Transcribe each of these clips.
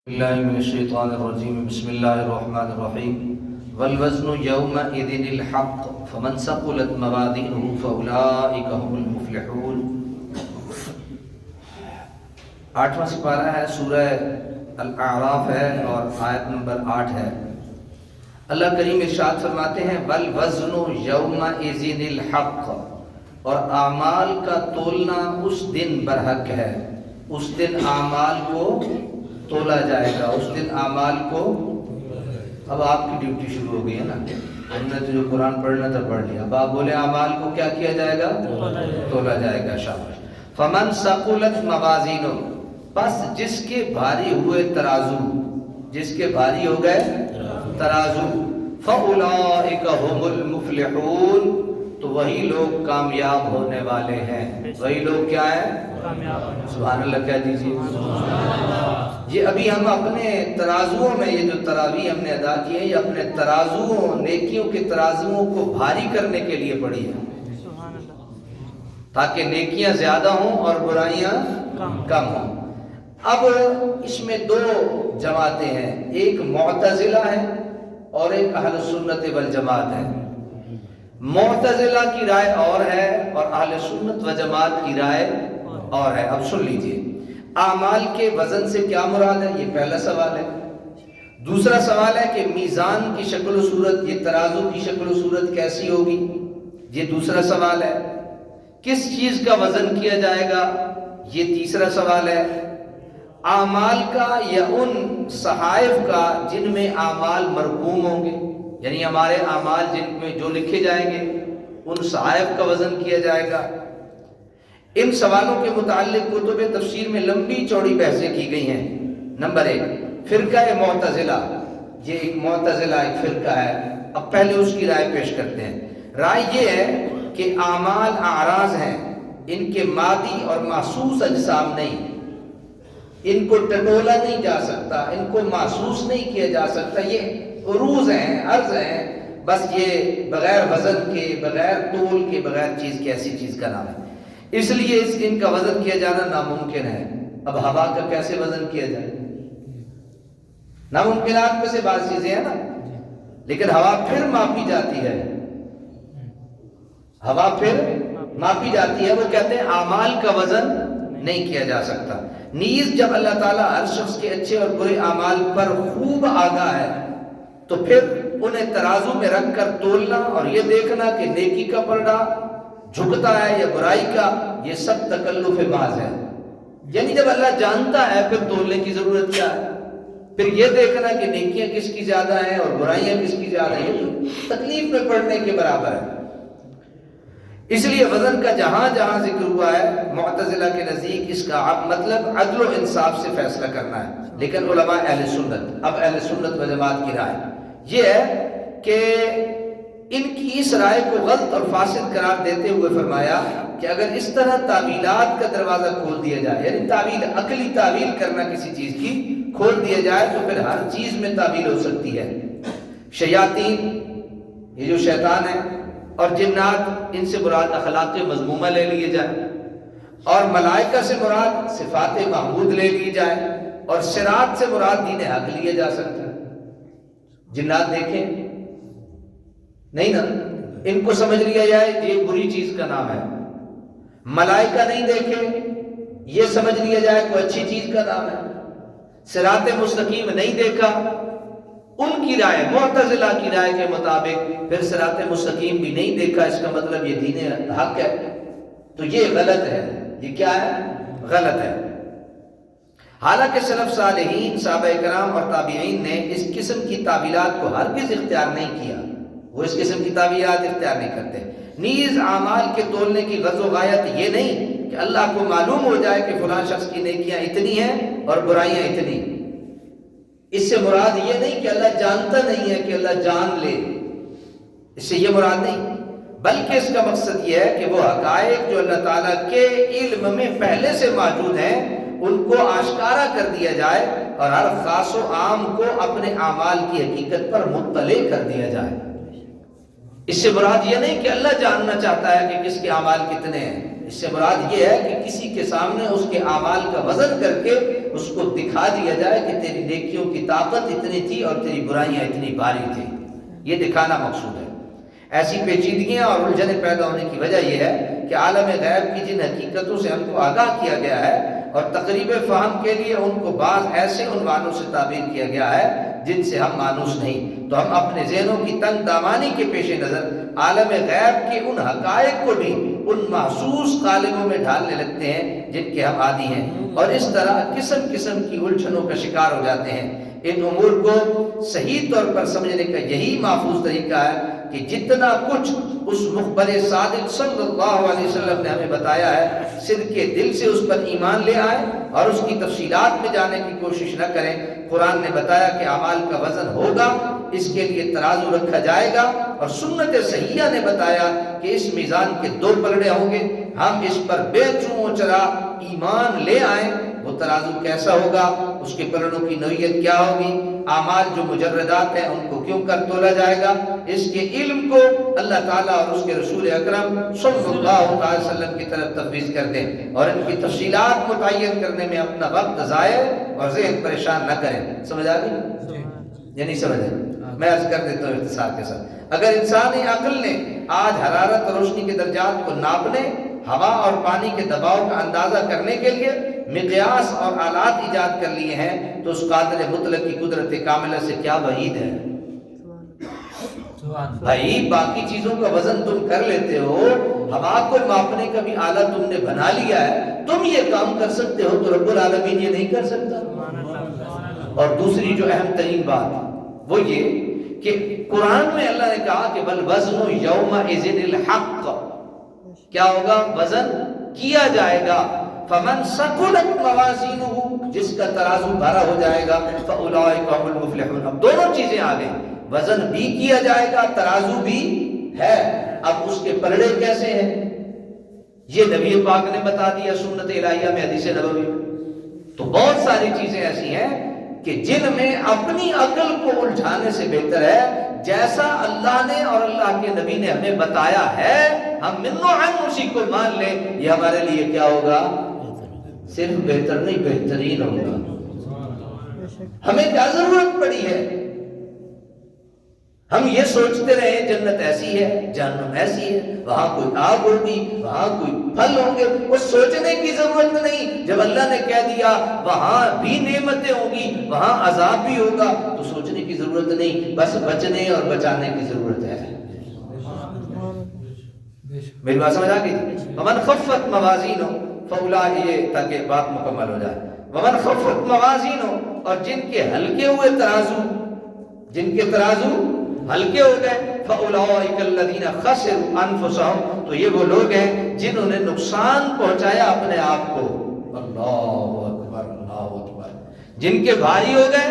بالله من الشيطان الرجيم بسم الله الرحمن الرحيم والوزن يومئذ الحق فمن ثقلت موازينه فأولئك هم المفلحون۔ 8واں سپارہ ہے، سورہ الاعراف ہے اور آیت نمبر 8 ہے۔ اللہ کریم ارشاد فرماتے ہیں والوزن یومئذ الحق، اور اعمال کا تولنا اس دن برحق ہے، اس دن اعمال کو تولا جائے گا، اس دن اعمال کو۔ اب آپ کی ڈیوٹی شروع ہو گئی ہے نا، ہم نے تو جو قرآن پڑھنا تھا پڑھ لیا، اب آپ بولے اعمال کو کیا کیا جائے گا؟ تولا جائے گا۔ شاباش۔ فمن ثقلت موازینہ، بس جس کے بھاری ہوئے ترازو، جس کے بھاری ہو گئے ترازو، فاولئک هم المفلحون، تو وہی لوگ کامیاب ہونے والے ہیں۔ وہی لوگ کیا ہیں؟ سبحان اللہ کہہ دیجیے۔ یہ ابھی ہم اپنے ترازوؤں میں، یہ جو تراویح ہم نے ادا کی ہے، یہ اپنے ترازوؤں، نیکیوں کے ترازوؤں کو بھاری کرنے کے لیے پڑھی ہے، تاکہ نیکیاں زیادہ ہوں اور برائیاں کم ہوں۔ اب اس میں دو جماعتیں ہیں، ایک معتزلہ ہے اور ایک اہل سنت والجماعت ہے۔ معتزلہ کی رائے اور ہے اور اہل سنت و جماعت کی رائے اور ہے۔ اب سن لیجئے، اعمال کے وزن سے کیا مراد ہے؟ یہ پہلا سوال ہے۔ دوسرا سوال ہے کہ میزان کی شکل و صورت، یہ ترازو کی شکل و صورت کیسی ہوگی؟ یہ دوسرا سوال ہے۔ کس چیز کا وزن کیا جائے گا؟ یہ تیسرا سوال ہے۔ اعمال کا یا ان صحائف کا جن میں اعمال مرقوم ہوں گے، یعنی ہمارے اعمال جن میں جو لکھے جائیں گے، ان صحائف کا وزن کیا جائے گا۔ ان سوالوں کے متعلق کتب تفسیر میں لمبی چوڑی بحثیں کی گئی ہیں۔ نمبر 1، فرقہ معتزلہ، یہ ایک معتزلہ ایک فرقہ ہے۔ اب پہلے اس کی رائے پیش کرتے ہیں۔ رائے یہ ہے کہ اعمال اعراض ہیں، ان کے مادی اور محسوس اجسام نہیں، ان کو ٹٹولا نہیں جا سکتا، ان کو محسوس نہیں کیا جا سکتا، یہ عروض ہیں، عرض ہیں، بس یہ بغیر وزن کے، بغیر تول کے، بغیر چیز کے ایسی چیز کا نام ہے، اس لیے ان کا وزن کیا جانا ناممکن ہے۔ اب ہوا کا کیسے وزن کیا جائے؟ ناممکنات میں سے بعض چیزیں ہیں نا، لیکن ہوا پھر ماپی جاتی ہے، ہوا پھر ماپی جاتی ہے۔ وہ کہتے ہیں اعمال کا وزن نہیں کیا جا سکتا۔ نیز جب اللہ تعالیٰ ہر شخص کے اچھے اور برے اعمال پر خوب آگاہ ہے، تو پھر انہیں ترازو میں رکھ کر تولنا اور یہ دیکھنا کہ نیکی کا پلڑا جھکتا ہے یا برائی کا، یہ سب تکلف محض ہے۔ یعنی جب اللہ جانتا ہے، پھر تولنے کی ضرورت کیا ہے؟ پھر یہ دیکھنا کہ نیکیاں کس کی زیادہ ہیں اور برائیاں کس کی زیادہ ہیں، یہ تکلیف میں پڑنے کے برابر ہے۔ اس لیے وزن کا جہاں جہاں ذکر ہوا ہے، معتزلہ کے نزدیک اس کا مطلب عدل و انصاف سے فیصلہ کرنا ہے، لیکن علماء اہل سنت، اب اہل سنت و جماعت کی رائے یہ ہے کہ ان کی اس رائے کو غلط اور فاسد قرار دیتے ہوئے فرمایا کہ اگر اس طرح تعویلات کا دروازہ کھول دیا جائے، یعنی تعویل، عقلی تعویل کرنا کسی چیز کی کھول دیا جائے، تو پھر ہر چیز میں تعویل ہو سکتی ہے۔ شیاطین، یہ جو شیطان ہے، اور جنات، ان سے مراد اخلاق مذمومہ لے لیے جائے، اور ملائکہ سے مراد صفات محمود لے لی جائے، اور صراط سے مراد دین حق لیا جا سکتا ہے۔ جنات دیکھیں نہیں نا، ان کو سمجھ لیا جائے یہ بری چیز کا نام ہے۔ ملائکہ نہیں دیکھے، یہ سمجھ لیا جائے کوئی اچھی چیز کا نام ہے۔ صراط مستقیم نہیں دیکھا، ان کی رائے، معتزلہ کی رائے کے مطابق پھر صراط مستقیم بھی نہیں دیکھا، اس کا مطلب یہ دین حق ہے، تو یہ غلط ہے۔ یہ کیا ہے؟ غلط ہے۔ حالانکہ سلف صالحین، صحابہ کرام اور تابعین نے اس قسم کی تعویلات کو ہرگز اختیار نہیں کیا، وہ اس قسم کی تعویلات اختیار نہیں کرتے۔ نیز اعمال کے تولنے کی غرض و غایت یہ نہیں کہ اللہ کو معلوم ہو جائے کہ فلاں شخص کی نیکیاں اتنی ہیں اور برائیاں اتنی، اس سے مراد یہ نہیں کہ اللہ جانتا نہیں ہے کہ اللہ جان لے، اس سے یہ مراد نہیں، بلکہ اس کا مقصد یہ ہے کہ وہ حقائق جو اللہ تعالیٰ کے علم میں پہلے سے موجود ہیں، ان کو آشکارا کر دیا جائے اور ہر خاص و عام کو اپنے اعمال کی حقیقت پر مطلع کر دیا جائے۔ اس سے مراد یہ نہیں کہ اللہ جاننا چاہتا ہے کہ کس کے اعمال کتنے ہیں، اس سے مراد یہ ہے کہ کسی کے سامنے اس کے اعمال کا وزن کر کے اس کو دکھا دیا جائے کہ تیری نیکیوں کی طاقت اتنی تھی اور تیری برائیاں اتنی باری تھی، یہ دکھانا مقصود ہے۔ ایسی پیچیدگیاں اور الجھنیں پیدا ہونے کی وجہ یہ ہے کہ عالم غیب کی جن حقیقتوں سے ہم کو آگاہ کیا گیا ہے اور تقریب فہم کے لیے ان کو بعض ایسے عنوانوں سے تعبیر کیا گیا ہے جن سے ہم مانوس نہیں، تو ہم اپنے ذہنوں کی تنگ دامانی کے پیش نظر عالم غیب کے ان حقائق کو بھی ان محسوس قالبوں میں ڈھالنے لگتے ہیں جن کے ہم عادی ہیں، اور اس طرح قسم قسم کی الجھنوں کا شکار ہو جاتے ہیں۔ ان امور کو صحیح طور پر سمجھنے کا یہی محفوظ طریقہ ہے کہ جتنا کچھ اس مخبر صادق صلی اللہ علیہ وسلم نے ہمیں بتایا ہے، صدق کے دل سے اس پر ایمان لے آئیں اور اس کی تفصیلات میں جانے کی کوشش نہ کریں۔ قرآن نے بتایا کہ اعمال کا وزن ہوگا، اس کے لیے ترازو رکھا جائے گا، اور سنت صحیحہ نے بتایا کہ اس میزان کے 2 پلڑے ہوں گے، ہم اس پر بے چون چرا ایمان لے آئیں۔ وہ ترازو کیسا ہوگا، اس کے پلڑوں کی نوعیت کیا ہوگی، اعمال جو مجردات ہیں ان کو کیوں کر تولا جائے گا، اس کے علم کو اللہ تعالیٰ اور اس کے رسول اکرم صلی اللہ علیہ وسلم کی طرف تفویض کر دیں، اور ان کی تفصیلات متعین کرنے میں اپنا وقت ضائع اور ذہن پریشان نہ کریں۔ سمجھ آ گئی یا نہیں سمجھ آئی؟ میں عرض کر دیتا ہوں اختصار کے ساتھ۔ اگر انسانی عقل نے آج حرارت اور روشنی کے درجات کو ناپنے، ہوا اور پانی کے دباؤ کا اندازہ کرنے کے لیے مقیاس اور آلات ایجاد کر لیے ہیں، تو اس قادر مطلق کی قدرت کاملہ سے کیا بعید ہے۔ بھائی باقی چیزوں کا وزن تم کر لیتے ہو، ہوا کو ماپنے کا بھی آلہ تم نے بنا لیا ہے، تم یہ کام کر سکتے ہو تو رب العالمین یہ نہیں کر سکتا۔ اور دوسری جو اہم ترین بات وہ یہ کہ قرآن میں اللہ نے کہا کہ وَالْوَزْنُ يَوْمَئِذٍ الْحَقُّ، کیا ہوگا؟ وزن کیا جائے گا۔ فَمَنْ ثَقُلَتْ مَوَازِينُهُ، جس کا ترازو بھرا ہو جائے گا، فَأُولَٰئِكَ هُمُ الْمُفْلِحُونَ۔ اب دونوں چیزیں آ گئیں، وزن بھی کیا جائے گا، ترازو بھی ہے۔ اب اس کے پلڑے کیسے ہیں یہ نبی پاک نے بتا دیا سنت الہیہ میں، حدیث نبوی میں۔ تو بہت ساری چیزیں ایسی ہیں کہ جن میں اپنی عقل کو الجھانے سے بہتر ہے جیسا اللہ نے اور اللہ کے نبی نے ہمیں بتایا ہے، ہم منو عن اسی کو مان لیں، یہ ہمارے لیے کیا ہوگا؟ صرف بہتر نہیں، بہترین ہوگا۔ ہمیں کیا ضرورت پڑی ہے؟ ہم یہ سوچتے رہے جنت ایسی ہے، جہنم ایسی ہے، وہاں کوئی آگ ہوگی، وہاں کوئی پھل ہوں گے، وہ سوچنے کی ضرورت نہیں۔ جب اللہ نے کہہ دیا وہاں بھی نعمتیں ہوں گی، وہاں عذاب بھی ہوگا، تو سوچنے کی ضرورت نہیں، بس بچنے اور بچانے کی ضرورت ہے۔ میری بات سمجھ آ گئی؟ وَمَنْ خَفَّتْ مَوَازِينُهُ فَأُولَٰئِكَ، تاکہ بات مکمل ہو جائے۔ وَمَنْ خَفَّتْ مَوَازِينُهُ، اور جن کے ہلکے ہوئے ترازو، جن کے ترازو ہلکے ہو گئے، فَأُولَٰئِكَ الَّذِينَ خَسِرُوا أَنفُسَهُمْ، تو یہ وہ لوگ ہیں جنہوں نے نقصان پہنچایا اپنے آپ کو۔ اللہ اکبر، اللہ اکبر۔ جن کے بھاری ہو گئے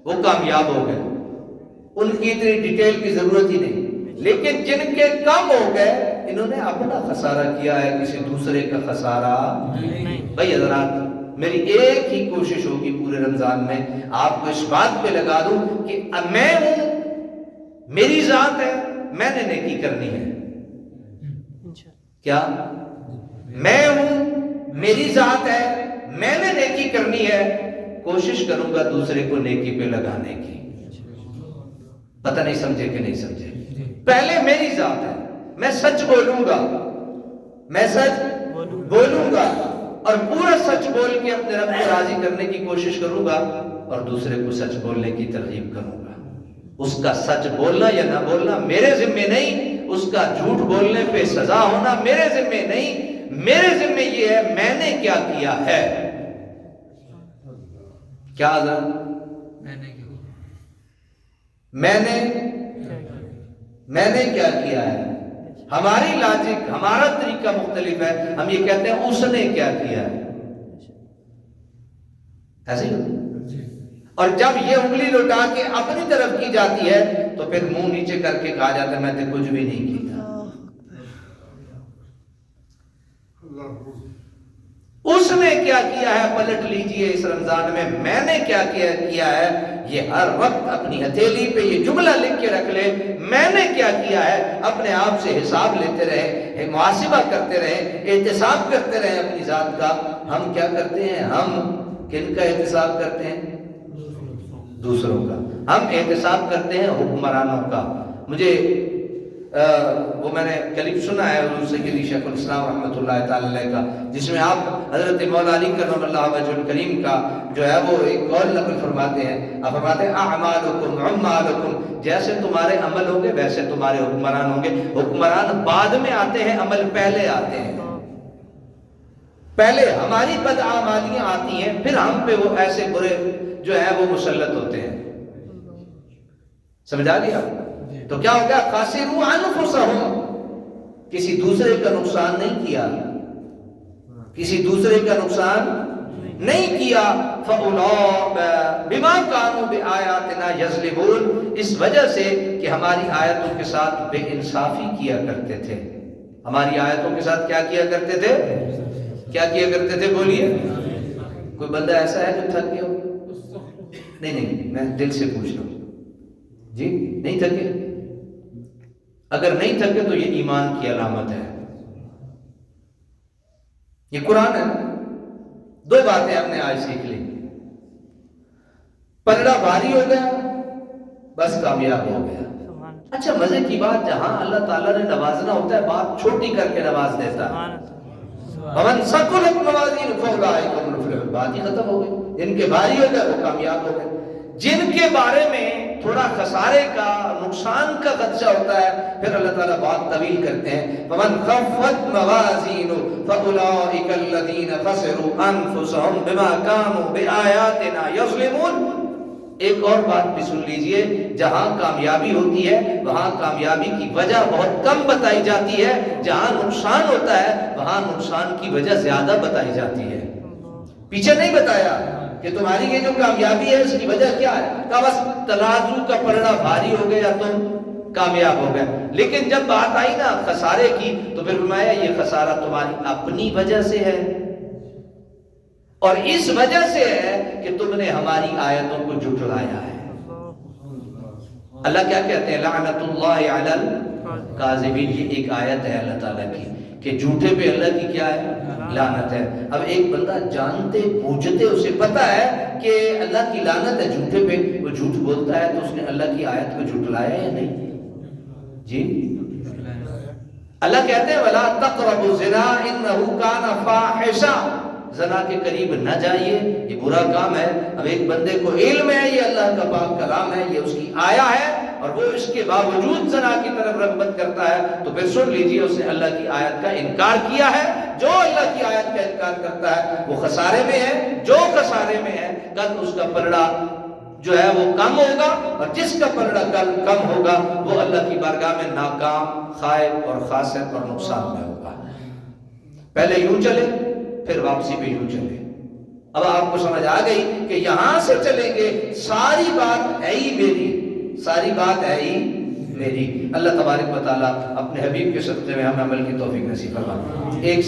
وہ کامیاب ہو گئے، ان کی اتنی ڈیٹیل کی ضرورت ہی نہیں۔ لیکن جن کے کم ہو گئے انہوں نے اپنا خسارہ کیا ہے، کسی دوسرے کا خسارہ نہیں۔ بھائی حضرات، میری ایک ہی کوشش ہوگی پورے رمضان میں آپ کو اس بات پہ لگا دوں کہ میں ہوں، میری ذات ہے، میں نے نیکی کرنی ہے۔ کیا؟ میں ہوں، میری ذات ہے، میں نے نیکی کرنی ہے، کوشش کروں گا دوسرے کو نیکی پہ لگانے کی۔ پتہ نہیں سمجھے کہ نہیں سمجھے؟ پہلے میری ذات ہے، میں سچ بولوں گا، میں سچ بولوں گا اور پورا سچ بول کے اپنے رب کو راضی کرنے کی کوشش کروں گا، اور دوسرے کو سچ بولنے کی ترغیب کروں گا۔ اس کا سچ بولنا یا نہ بولنا میرے ذمے نہیں، اس کا جھوٹ بولنے پہ سزا ہونا میرے ذمے نہیں، میرے ذمے یہ ہے میں نے کیا کیا ہے۔ کیا حضرت؟ میں نے کیا کیا ہے۔ ہماری لاجک، ہمارا طریقہ مختلف ہے، ہم یہ کہتے ہیں اس نے کیا کیا ہے، ایسے ہی۔ اور جب یہ انگلی لٹا کے اپنی طرف کی جاتی ہے تو پھر منہ نیچے کر کے کہا جاتا ہے میں نے کچھ بھی نہیں کیا۔ اس نے کیا کیا ہے پلٹ لیجئے اس رمضان میں نے کیا کیا ہے، یہ ہر وقت اپنی ہتھیلی پہ یہ جملہ لکھ کے رکھ لے، میں نے کیا کیا ہے، اپنے آپ سے حساب لیتے رہے، محاسبہ کرتے رہے، احتساب کرتے رہے اپنی ذات کا۔ ہم کیا کرتے ہیں، ہم کن کا احتساب کرتے ہیں؟ دوسروں کا۔ ہم احتساب کرتے ہیں حکمرانوں کا۔ مجھے وہ میں نے کلپ سنا ہے حضور سیدی شیخ الاسلام رحمۃ اللہ تعالی علیہ کا، جس میں آپ حضرت مولا علی کرم اللہ وجہ الکریم کا جو ہے وہ ایک قول نقل فرماتے ہیں۔ آپ فرماتے ہیں اعمالکم عمالکم، جیسے تمہارے عمل ہوں گے ویسے تمہارے حکمران ہوں گے۔ حکمران بعد میں آتے ہیں، عمل پہلے آتے ہیں۔ پہلے ہماری بدعمالیاں آتی ہیں، پھر ہم پہ وہ ایسے برے جو ہے وہ مسلط ہوتے ہیں۔ سمجھا لیا؟ تو کیا ہو گیا، خاسروا انفسہم، کسی دوسرے کا نقصان نہیں کیا، کسی دوسرے کا نقصان نہیں کیا۔ بما كانوا بآیاتنا یظلمون، اس وجہ سے کہ ہماری آیتوں کے ساتھ بے انصافی کیا کرتے تھے۔ ہماری آیتوں کے ساتھ کیا کیا کرتے تھے؟ کیا کیا کرتے تھے؟ بولیے۔ کوئی بندہ ایسا ہے جو تھک گیا ہو؟ نہیں، میں دل سے پوچھ رہا ہوں جی، نہیں تھکے؟ اگر نہیں تھکے تو یہ ایمان کی علامت ہے۔ یہ قرآن ہے۔ دو باتیں ہم نے آج سیکھ لی، پلڑا بھاری ہو گیا بس کامیاب ہو گیا۔ اچھا مزے کی بات، جہاں اللہ تعالیٰ نے نوازنا ہوتا ہے بات چھوٹی کر کے نواز دیتا ہے۔ وَمَنْ ثَقُلَتْ مَوَازِينُهُ فَأُولَٰئِكَ هُمُ الْمُفْلِحُونَ، بات ہی ختم ہو گئی۔ جن کے بھاری ہو گئے وہ کامیاب ہو گئے۔ جن کے بارے میں تھوڑا خسارے کا، نقصان کا خدشہ ہوتا ہے، پھر اللہ تعالیٰ بات طویل کرتے ہیں۔ وَمَنْ خَفَّتْ مَوَازِينُهُ فَأُولَٰئِكَ الَّذِينَ خَسِرُوا أَنفُسَهُمْ بِمَا كَانُوا بِآيَاتِنَا يَظْلِمُونَ۔ ایک اور بات بھی سن لیجئے، جہاں کامیابی ہوتی ہے وہاں کامیابی کی وجہ بہت کم بتائی جاتی ہے، جہاں نقصان ہوتا ہے وہاں نقصان کی وجہ زیادہ بتائی جاتی ہے۔ پیچھے نہیں بتایا کہ تمہاری یہ جو کامیابی ہے اس کی وجہ کیا ہے، کہا بس ترازو کا پلڑا بھاری ہو گیا تم کامیاب ہو گئے۔ لیکن جب بات آئی نا خسارے کی تو پھر فرمایا یہ خسارہ تمہاری اپنی وجہ سے ہے، اور اس وجہ سے ہے کہ تم نے ہماری آیتوں کو جھٹلایا ہے۔ اللہ کیا کہتے ہیں، لعنت اللہ علی الکاذبین، یہ ایک آیت ہے اللہ تعالیٰ کی کہ جھوٹے پہ اللہ کی کیا ہے، لعنت ہے۔ اب ایک بندہ جانتے بوجھتے اسے پتا ہے کہ اللہ کی لعنت ہے جھوٹے پہ، وہ جھوٹ بولتا ہے تو اس نے اللہ کی آیت کو جھٹلایا یا نہیں؟ جی اللہ کہتے ہیں وَلَا تَقْرَبُوا الزِّنَا إِنَّهُ كَانَ فَاحِشًا، زنا کے قریب نہ جائیے، یہ برا کام ہے۔ اب ایک بندے کو علم ہے یہ اللہ کا پاک کلام ہے، یہ اس کی آیا ہے، اور وہ اس کے باوجود زنا کی طرف رغبت کرتا ہے، تو پھر سن لیجئے اس نے اللہ کی آیت کا انکار کیا ہے۔ جو اللہ کی آیت کا انکار کرتا ہے وہ خسارے میں ہے، جو خسارے میں ہے کل اس کا پلڑا جو ہے وہ کم ہوگا، اور جس کا پلڑا کل کم ہوگا وہ اللہ کی بارگاہ میں ناکام، خائب اور خاسر اور نقصان میں ہوگا۔ پہلے یوں چلے پھر واپسی پہ یوں چلے۔ اب آپ کو سمجھ آ گئی کہ یہاں سے چلیں گے ساری بات ہے ہی میری، ساری بات ہے ہی میری۔ اللہ تبارک و تعالیٰ اپنے حبیب کے صدقے میں ہمیں عمل کی توفیق نصیب فرمائے۔ ایک